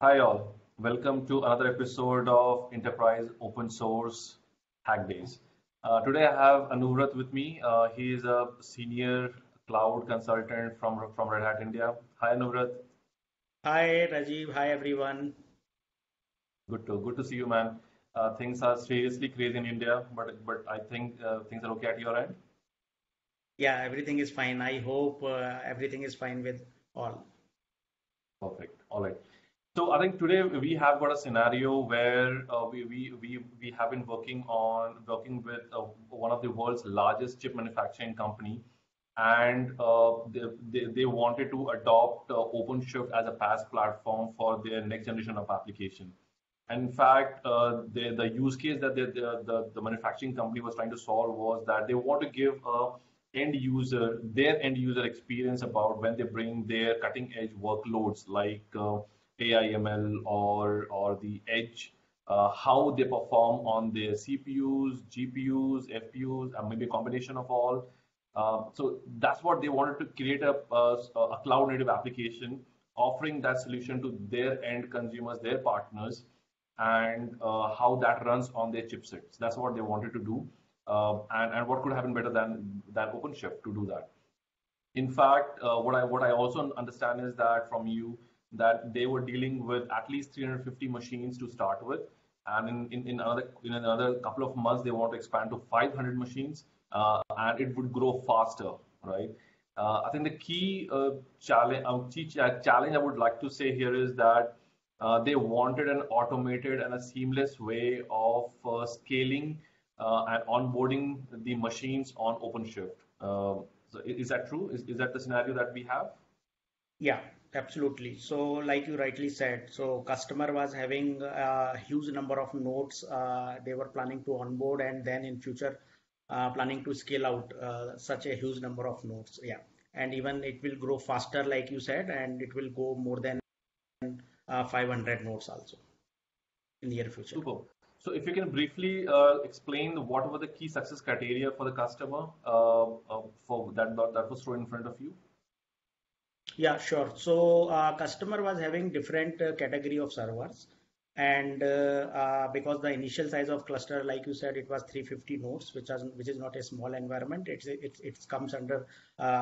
Hi all, welcome to another episode of Enterprise Open Source Hack Days. Today I have Anuvrat with me. He is a senior cloud consultant from Red Hat India. Hi Anuvrat, Hi Rajiv, hi everyone. good to see you, man. Things are seriously crazy in India, but I think things are okay at your end. Yeah, everything is fine. I hope everything is fine with all. Perfect. All right. So I think today we have got a scenario where we have been working with one of the world's largest chip manufacturing company, and they wanted to adopt OpenShift as a PaaS platform for their next generation of application. And in fact, the use case that the manufacturing company was trying to solve was that they want to give their end user experience about when they bring their cutting edge workloads like AI ML or the edge, how they perform on their CPUs, GPUs, FPUs, and maybe a combination of all. So that's what they wanted to create a cloud native application offering that solution to their end consumers, their partners, and how that runs on their chipsets. That's what they wanted to do. And what could happen better than OpenShift to do that? In fact, what I also understand is that from you that they were dealing with at least 350 machines to start with, and in another couple of months they want to expand to 500 machines, and it would grow faster, right? I think the key challenge I would like to say here is that they wanted an automated and a seamless way of scaling and onboarding the machines on OpenShift. So is that true? Is that the scenario that we have? Yeah, absolutely. So, like you rightly said, so customer was having a huge number of nodes they were planning to onboard, and then in future planning to scale out such a huge number of nodes. Yeah, and even it will grow faster, like you said, and it will go more than 500 nodes also in the near future. Super. So if you can briefly explain what were the key success criteria for the customer for that was thrown in front of you. Yeah, sure. So customer was having different category of servers, and because the initial size of cluster, like you said, it was 350 nodes, which is not a small environment. It comes under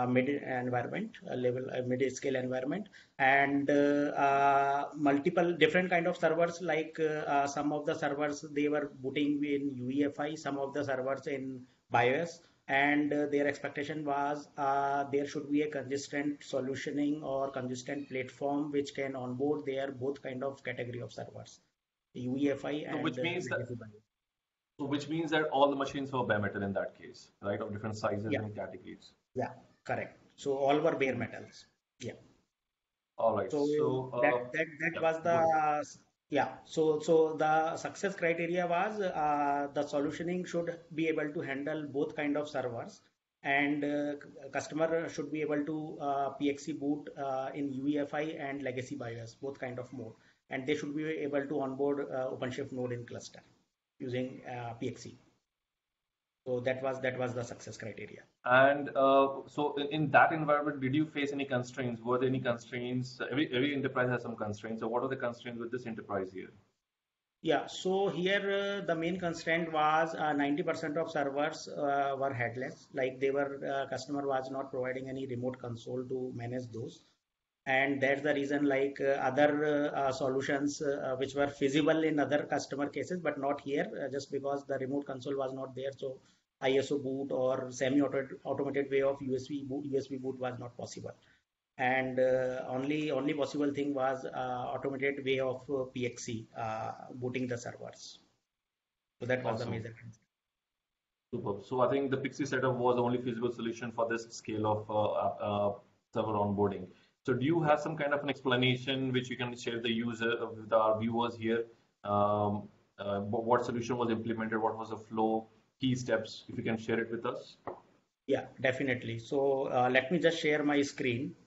mid environment level, mid scale environment, and multiple different kind of servers. Like some of the servers they were booting in UEFI, some of the servers in BIOS, and their expectation was there should be a consistent solutioning or consistent platform which can onboard their both kind of category of servers, UEFI So and which means that legacy BIOS. so which means that all the machines were bare metal in that case, right? Of different sizes Yeah, and categories. yeah, correct. So all were bare metals. Yeah. All right. So So that yeah, was go ahead. the yeah. So the success criteria was the solutioning should be able to handle both kind of servers, and customer should be able to PXE boot in UEFI and legacy BIOS both kind of mode, and they should be able to onboard OpenShift node in cluster using PXE. So that was the success criteria. And so in that environment, did you face any constraints? Were there any constraints? Every enterprise has some constraints. So what are the constraints with this enterprise here? Yeah, so here the main constraint was 90% of servers were headless, like they were customer was not providing any remote console to manage those, and that's the reason like other solutions which were feasible in other customer cases, but not here, just because the remote console was not there, so ISO boot or semi-automated way of USB boot was not possible, and only possible thing was automated way of PXE booting the servers. So that was the Awesome. major concern. Super. So I think the Pixie setup was the only feasible solution for this scale of server onboarding. So do you Yeah. have some kind of an explanation which you can share the user with our viewers here? What solution was implemented? What was the flow? Key steps, if you can share it with us. Yeah, definitely. So let me just share my screen.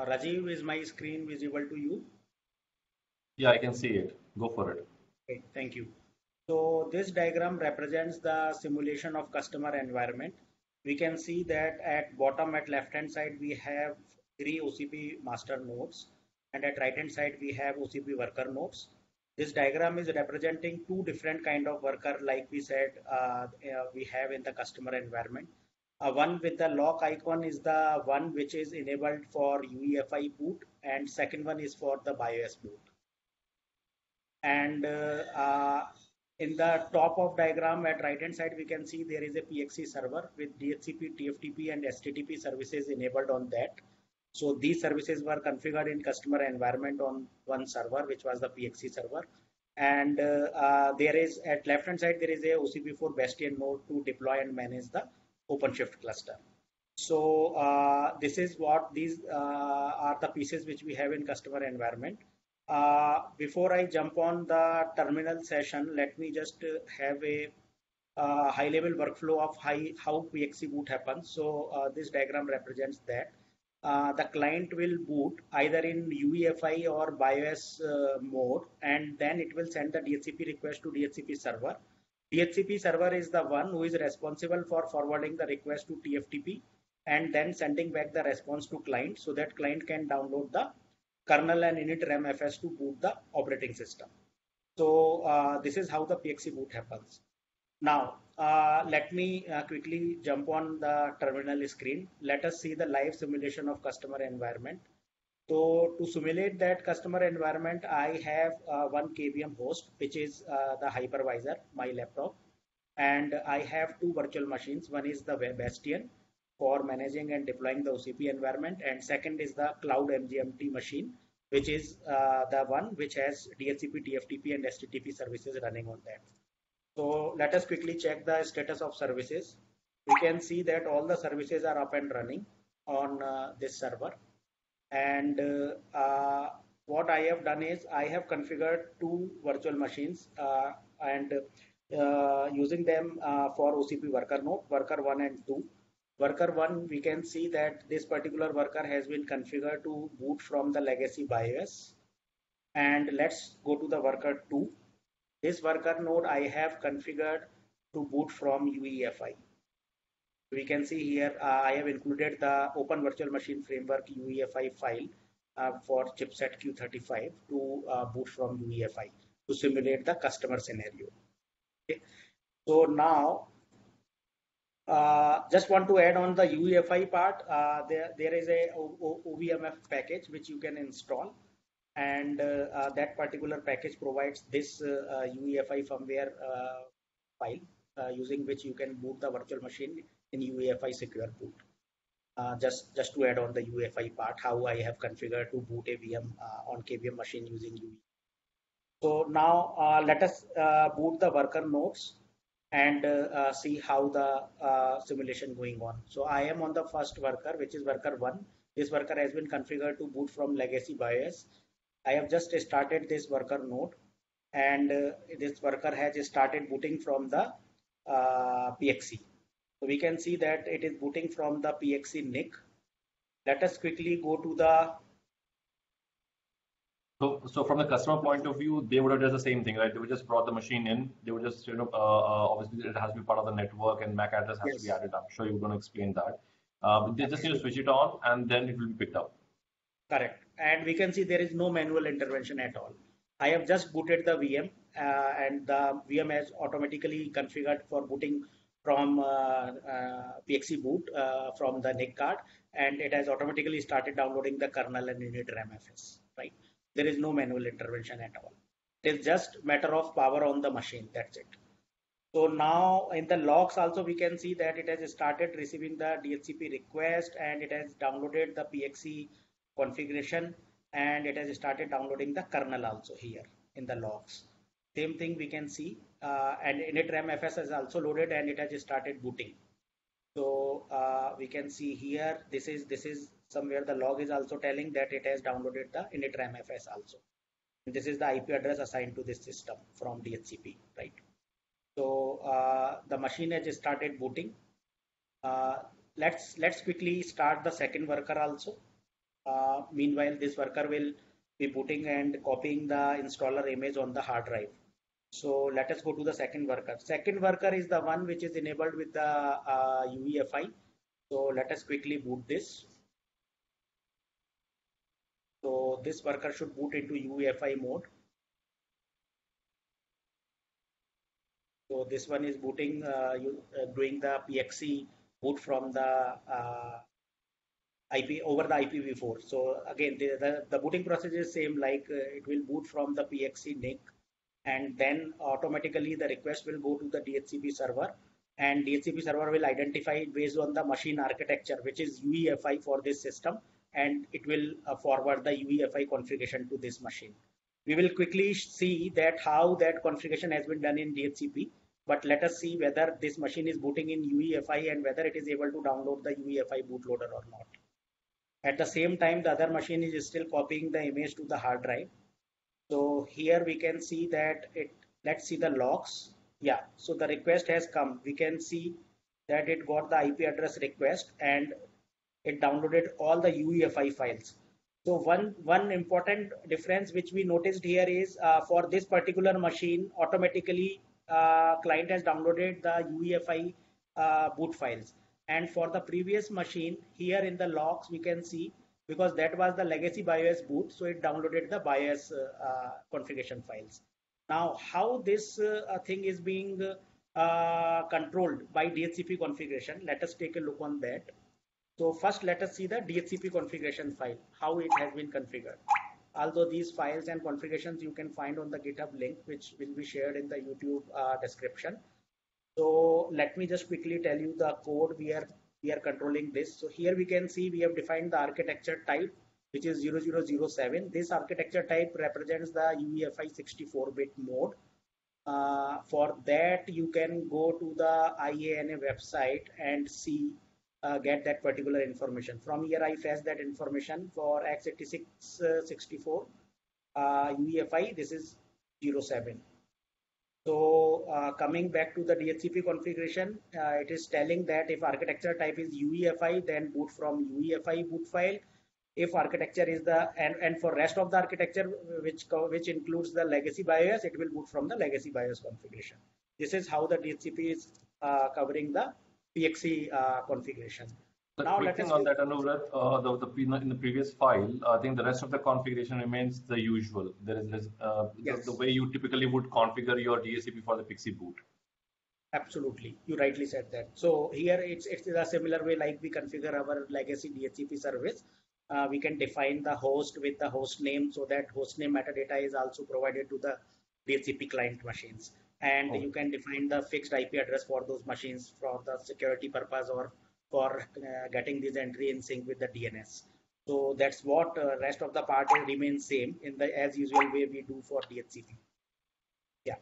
Rajiv, is my screen visible to you? Yeah, I can see it. Go for it. Okay, thank you. So this diagram represents the simulation of customer environment. We can see that at bottom at left hand side we have three OCP master nodes, and at right hand side we have OCP worker nodes. This diagram is representing two different kind of worker, like we said, we have in the customer environment. One with the lock icon is the one which is enabled for UEFI boot, and second one is for the BIOS boot. And in the top of diagram at right hand side, we can see there is a PXE server with DHCP, TFTP, and STTP services enabled on that. So these services were configured in customer environment on one server, which was the PXE server. And there is at left hand side, there is a OCP4 Bastion node to deploy and manage the OpenShift cluster. So this is what these are the pieces which we have in customer environment. Before I jump on the terminal session, let me just have a high level workflow of how PXE boot happens. So this diagram represents that. The client will boot either in UEFI or BIOS mode, and then it will send the DHCP request to DHCP server. DHCP server is the one who is responsible for forwarding the request to TFTP and then sending back the response to client, so that client can download the kernel and init RAMFS to boot the operating system. So this is how the PXE boot happens. Now, let me quickly jump on the terminal screen. Let us see the live simulation of customer environment. So to simulate that customer environment, I have one KVM host, which is the hypervisor, my laptop. And I have two virtual machines. One is the Web Bastion for managing and deploying the OCP environment. And second is the Cloud MGMT machine, which is the one which has DHCP, TFTP, and STTP services running on that. So let us quickly check the status of services. We can see that all the services are up and running on this server. And what I have done is I have configured two virtual machines and using them for OCP worker node, worker 1 and 2. Worker 1, we can see that this particular worker has been configured to boot from the legacy BIOS. And let's go to the worker 2. This worker node I have configured to boot from UEFI. We can see here I have included the Open Virtual Machine Framework UEFI file for chipset Q35 to boot from UEFI to simulate the customer scenario. Okay. So now, just want to add on the UEFI part. There is a OVMF package which you can install. And that particular package provides this UEFI firmware file using which you can boot the virtual machine in UEFI secure boot. Just to add on the UEFI part, how I have configured to boot a VM on KVM machine using UEFI. So now let us boot the worker nodes and see how the simulation going on. So I am on the first worker, which is worker 1. This worker has been configured to boot from legacy BIOS. I have just started this worker node, and this worker has started booting from the PXE. So we can see that it is booting from the PXE NIC. Let us quickly go to the. So from the customer point of view, they would have done the same thing, right? They would just brought the machine in. They would just, obviously it has to be part of the network and MAC address has to be added. I'm sure you're going to explain that. But they just need to switch it on and then it will be picked up. Correct. And we can see there is no manual intervention at all. I have just booted the VM and the VM has automatically configured for booting from PXE boot from the NIC card, and it has automatically started downloading the kernel and init RAMFS, right? There is no manual intervention at all. It is just matter of power on the machine. That's it. So now in the logs also we can see that it has started receiving the DHCP request and it has downloaded the PXE configuration and it has started downloading the kernel also here in the logs. Same thing we can see and init RAMFS is also loaded and it has started booting. So we can see here this is somewhere the log is also telling that it has downloaded the init RAMFS also. And this is the IP address assigned to this system from DHCP, right? So the machine has started booting. Let's quickly start the second worker also. Meanwhile, this worker will be booting and copying the installer image on the hard drive. So let us go to the second worker. Second worker is the one which is enabled with the UEFI. So let us quickly boot this. So this worker should boot into UEFI mode. So this one is booting, doing the PXE boot from the IP over the IPv4. So again, the booting process is same, like it will boot from the PXE NIC, and then automatically the request will go to the DHCP server, and DHCP server will identify it based on the machine architecture, which is UEFI for this system, and it will forward the UEFI configuration to this machine. We will quickly see that how that configuration has been done in DHCP, but let us see whether this machine is booting in UEFI and whether it is able to download the UEFI bootloader or not. At the same time, the other machine is still copying the image to the hard drive. So here we can see that let's see the logs. Yeah, so the request has come. We can see that it got the IP address request and it downloaded all the UEFI files. So one important difference which we noticed here is for this particular machine, automatically client has downloaded the UEFI boot files. And for the previous machine, here in the logs we can see, because that was the legacy BIOS boot, so it downloaded the BIOS configuration files. Now, how this thing is being controlled by DHCP configuration, let us take a look on that. So first, let us see the DHCP configuration file, how it has been configured. Although these files and configurations you can find on the GitHub link, which will be shared in the YouTube description. So let me just quickly tell you the code we are controlling this. So here we can see we have defined the architecture type, which is 0007. This architecture type represents the UEFI 64-bit mode. For that, you can go to the IANA website and see get that particular information. From here, I fetch that information for x86 64 UEFI. This is 07. So coming back to the DHCP configuration, it is telling that if architecture type is UEFI, then boot from UEFI boot file. If architecture is and for rest of the architecture, which includes the legacy BIOS, it will boot from the legacy BIOS configuration. This is how the DHCP is covering the PXE configuration. The now, quick thing on that, Anuvrat, in the previous file, I think the rest of the configuration remains the usual. There is yes. the way you typically would configure your DHCP for the PXE boot. Absolutely, you rightly said that. So here it's a similar way like we configure our legacy DHCP service. We can define the host with the host name, so that host name metadata is also provided to the DHCP client machines. And you can define the fixed IP address for those machines for the security purpose or for getting this entry in sync with the DNS. So that's what rest of the part remains same in the as usual way we do for DHCP. Yeah,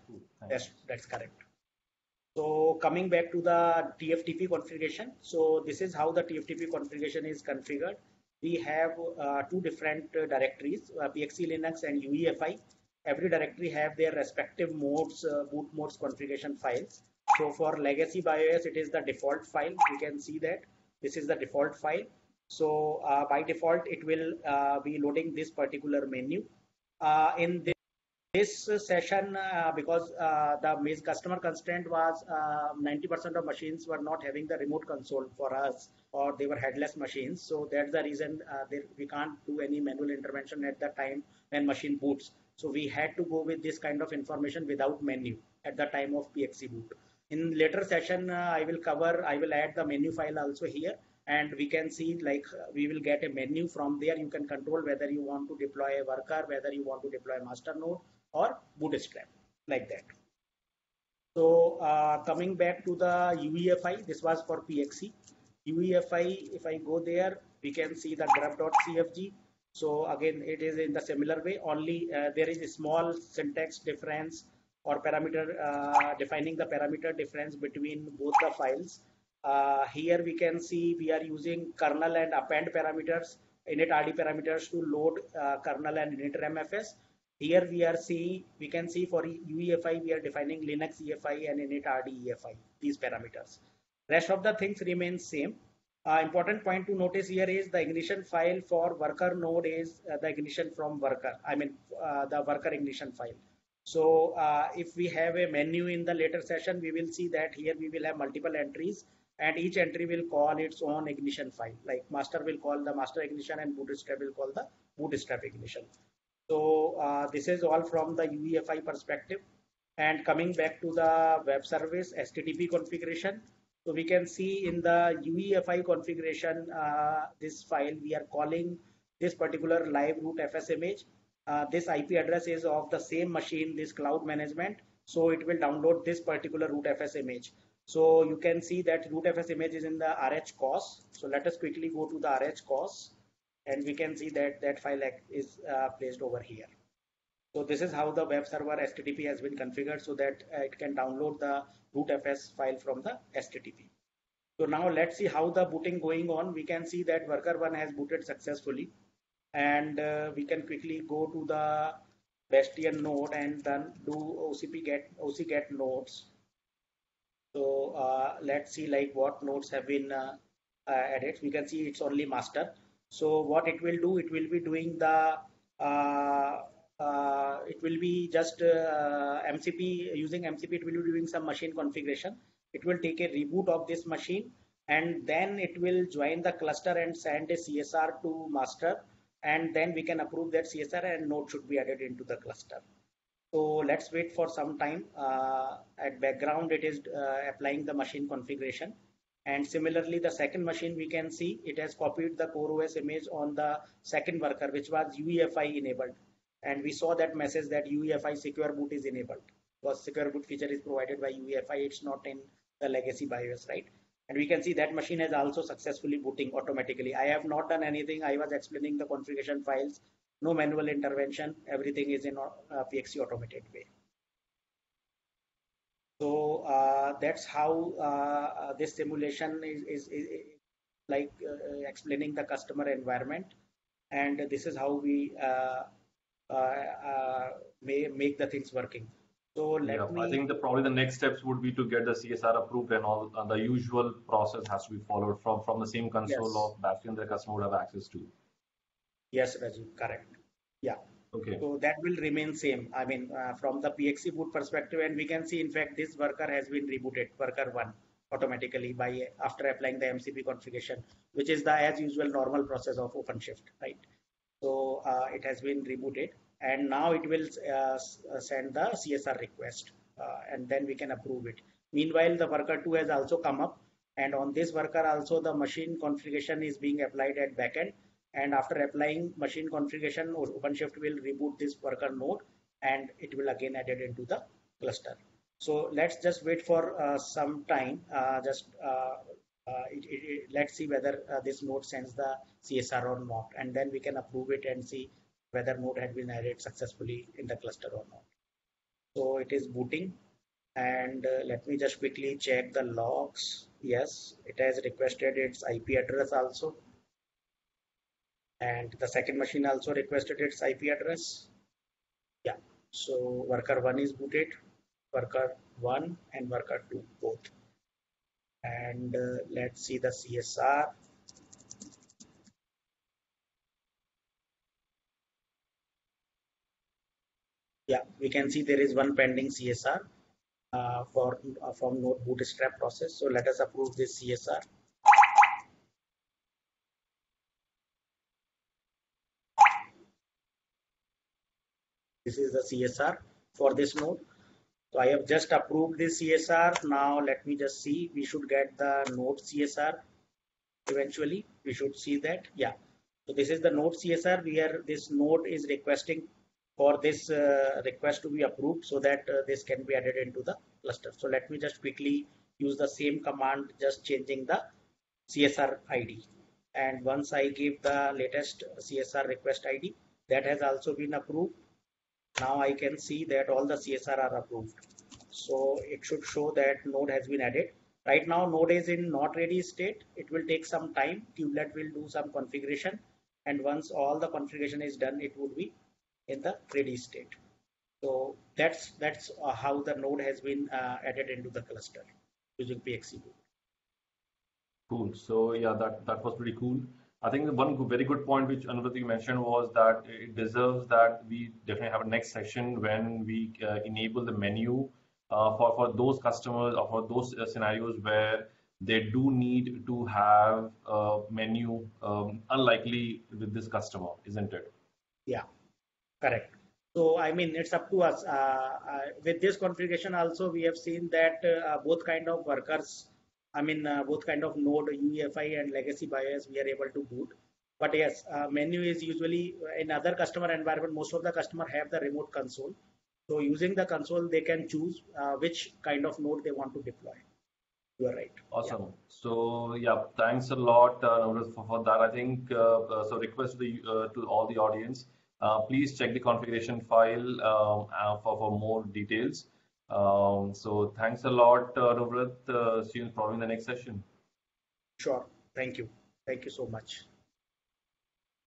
that's correct. So coming back to the TFTP configuration. So this is how the TFTP configuration is configured. We have two different directories, PXE Linux and UEFI. Every directory have their respective modes, boot modes configuration files. So for legacy BIOS, it is the default file. You can see that this is the default file. So by default, it will be loading this particular menu. In this session, because the customer constraint was 90% of machines were not having the remote console for us, or they were headless machines. So that's the reason we can't do any manual intervention at the time when machine boots. So we had to go with this kind of information without menu at the time of PXE boot. In later session, I will add the menu file also here, and we can see like we will get a menu. From there you can control whether you want to deploy a worker, whether you want to deploy a master node or bootstrap, like that. So coming back to the UEFI, this was for PXE. UEFI, if I go there, we can see the grub.cfg. So again, it is in the similar way, only there is a small syntax difference or parameter, defining the parameter difference between both the files. Here we can see we are using kernel and append parameters, init-rd parameters to load kernel and init-rmfs. Here we can see for UEFI, we are defining Linux EFI and init-rd EFI, these parameters. Rest of the things remain same. Important point to notice here is the ignition file for worker node is the ignition from worker, the worker ignition file. So if we have a menu in the later session, we will see that here we will have multiple entries. and each entry will call its own ignition file. Like master will call the master ignition and bootstrap will call the bootstrap ignition. So this is all from the UEFI perspective. And coming back to the web service HTTP configuration, so we can see in the UEFI configuration, this file we are calling this particular live root FS image. This IP address is of the same machine, this cloud management. So it will download this particular root FS image. So you can see that root FS image is in the rhcos. So let us quickly go to the rhcos, and we can see that that file is placed over here. So this is how the web server HTTP has been configured so that it can download the rootfs file from the HTTP. So now let's see how the booting going on. We can see that worker1 has booted successfully, and we can quickly go to the Bastion node and then do OC get nodes. So let's see like what nodes have been added. We can see it's only master. So what it will do, it will be doing the it will be just MCP, using MCP, it will be doing some machine configuration. It will take a reboot of this machine, and then it will join the cluster and send a CSR to master, and then we can approve that CSR and node should be added into the cluster. So let's wait for some time. At background, it is applying the machine configuration. And similarly, the second machine, we can see it has copied the CoreOS image on the second worker, which was UEFI enabled. And we saw that message that UEFI secure boot is enabled, because secure boot feature is provided by UEFI. It's not in the legacy BIOS, right? And we can see that machine has also successfully booting automatically. I have not done anything. I was explaining the configuration files, no manual intervention. Everything is in PXE automated way. So that's how this simulation is like explaining the customer environment, and this is how we may make the things working. So let me. I think probably the next steps would be to get the CSR approved, and all the usual process has to be followed from the same console of Bastion the customer would have access to. Yes, Rajiv, correct. Yeah. Okay. So that will remain same. I mean, from the PXE boot perspective, and we can see, in fact, this worker has been rebooted, worker1, automatically by after applying the MCP configuration, which is the as usual normal process of OpenShift, right? So it has been rebooted, and now it will send the CSR request, and then we can approve it. Meanwhile, the worker2 has also come up, and on this worker also the machine configuration is being applied at backend. And after applying machine configuration, OpenShift will reboot this worker node, and it will again added into the cluster. So let's just wait for some time. Let's see whether this node sends the CSR or not, and then we can approve it and see whether node had been added successfully in the cluster or not. So it is booting, and let me just quickly check the logs. Yes, it has requested its IP address also. And the second machine also requested its IP address. Yeah, so worker1 is booted, worker1 and worker2 both. And let's see the CSR. Yeah, we can see there is one pending CSR from node bootstrap process. So let us approve this CSR. This is the CSR for this node. So I have just approved this CSR. Now let me just see. We should get the node CSR eventually. We should see that. Yeah. So this is the node CSR where this node is requesting for this request to be approved so that this can be added into the cluster. So let me just quickly use the same command, just changing the CSR ID. And once I give the latest CSR request ID, that has also been approved. Now I can see that all the CSR are approved. So it should show that node has been added. Right now node is in not ready state. It will take some time. Kubelet will do some configuration, and once all the configuration is done, it would be in the ready state. So that's how the node has been added into the cluster using PXE boot. Cool. So yeah, that was pretty cool. I think one very good point which Anurag mentioned was that it deserves that we definitely have a next session when we enable the menu for those customers or for those scenarios where they do need to have a menu, unlikely with this customer, isn't it? Yeah, correct. So, I mean, it's up to us. With this configuration also, we have seen that both kind of workers, I mean, both kind of node, UEFI and legacy BIOS, we are able to boot. But yes, menu is usually in other customer environment, most of the customer have the remote console. So using the console, they can choose which kind of node they want to deploy. You are right. Yeah, Awesome. So yeah, thanks a lot, Navrat, for that. I think so. Request to all the audience, please check the configuration file for more details. So thanks a lot, Navrat. See you probably in the next session. sure. Thank you. Thank you so much.